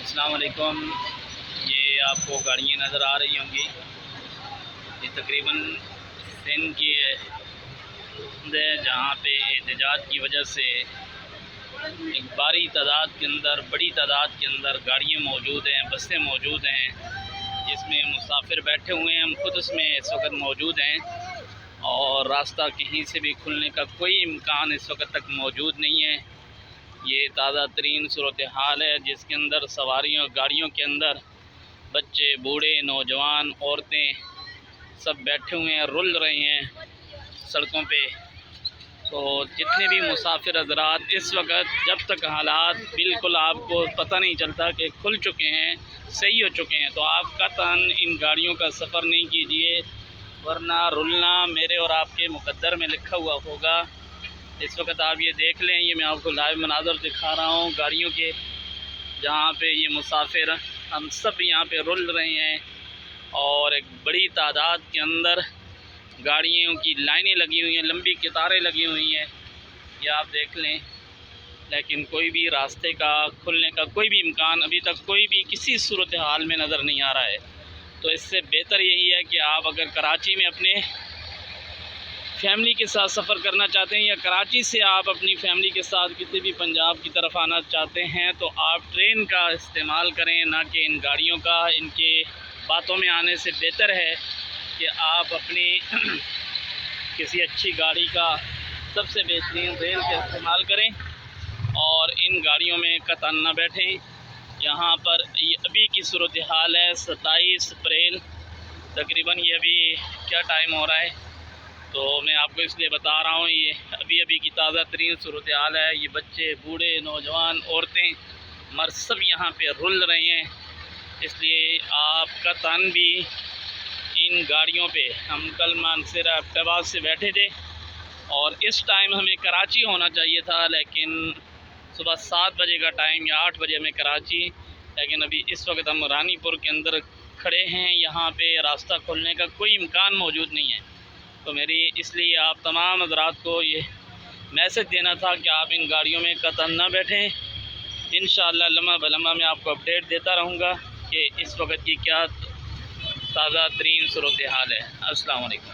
السلام علیکم۔ یہ آپ کو گاڑیاں نظر آ رہی ہوں گی، یہ تقریباً سندھ کی ہے جہاں پہ احتجاج کی وجہ سے ایک بڑی تعداد کے اندر گاڑیاں موجود ہیں، بسیں موجود ہیں جس میں مسافر بیٹھے ہوئے ہیں۔ ہم خود اس میں اس وقت موجود ہیں اور راستہ کہیں سے بھی کھلنے کا کوئی امکان اس وقت تک موجود نہیں ہے۔ یہ تازہ ترین صورتحال ہے جس کے اندر سواریوں گاڑیوں کے اندر بچے، بوڑھے، نوجوان، عورتیں سب بیٹھے ہوئے ہیں، رل رہے ہیں سڑکوں پہ۔ تو جتنے بھی مسافر حضرات اس وقت، جب تک حالات بالکل آپ کو پتہ نہیں چلتا کہ کھل چکے ہیں، صحیح ہو چکے ہیں، تو آپ قطعاً ان گاڑیوں کا سفر نہیں کیجیے، ورنہ رلنا میرے اور آپ کے مقدر میں لکھا ہوا ہوگا۔ اس وقت آپ یہ دیکھ لیں، یہ میں آپ کو لائیو مناظر دکھا رہا ہوں گاڑیوں کے، جہاں پہ یہ مسافر ہم سب یہاں پہ رل رہے ہیں اور ایک بڑی تعداد کے اندر گاڑیوں کی لائنیں لگی ہوئی ہیں، لمبی قطاریں لگی ہوئی ہیں، یہ آپ دیکھ لیں۔ لیکن کوئی بھی راستے کا کھلنے کا کوئی بھی امکان ابھی تک کوئی بھی کسی صورتحال میں نظر نہیں آ رہا ہے۔ تو اس سے بہتر یہی ہے کہ آپ اگر کراچی میں اپنے فیملی کے ساتھ سفر کرنا چاہتے ہیں، یا کراچی سے آپ اپنی فیملی کے ساتھ کسی بھی پنجاب کی طرف آنا چاہتے ہیں، تو آپ ٹرین کا استعمال کریں، نہ کہ ان گاڑیوں کا۔ ان کے باتوں میں آنے سے بہتر ہے کہ آپ اپنی کسی اچھی گاڑی کا، سب سے بہترین ریل کا استعمال کریں اور ان گاڑیوں میں قطعاً نہ بیٹھیں۔ یہاں پر ابھی کی صورتحال ہے 27 اپریل، تقریباً یہ ابھی کیا ٹائم ہو رہا ہے، تو میں آپ کو اس لیے بتا رہا ہوں، یہ ابھی کی تازہ ترین صورتحال ہے۔ یہ بچے، بوڑھے، نوجوان، عورتیں، مرد سب یہاں پہ رل رہے ہیں۔ اس لیے آپ قطعاً بھی ان گاڑیوں پہ، ہم کل مانسہرہ ایبٹ سے بیٹھے تھے اور اس ٹائم ہمیں کراچی ہونا چاہیے تھا، لیکن صبح 7 بجے کا ٹائم یا 8 بجے میں کراچی، لیکن ابھی اس وقت ہم رانی پور کے اندر کھڑے ہیں۔ یہاں پہ راستہ کھلنے کا کوئی امکان موجود نہیں ہے۔ تو میری اس لیے آپ تمام حضرات کو یہ میسج دینا تھا کہ آپ ان گاڑیوں میں قطعاً نہ بیٹھیں۔ انشاءاللہ لمحہ بلمحہ میں آپ کو اپڈیٹ دیتا رہوں گا کہ اس وقت کی کیا تازہ ترین صورتحال ہے۔ السلام علیکم۔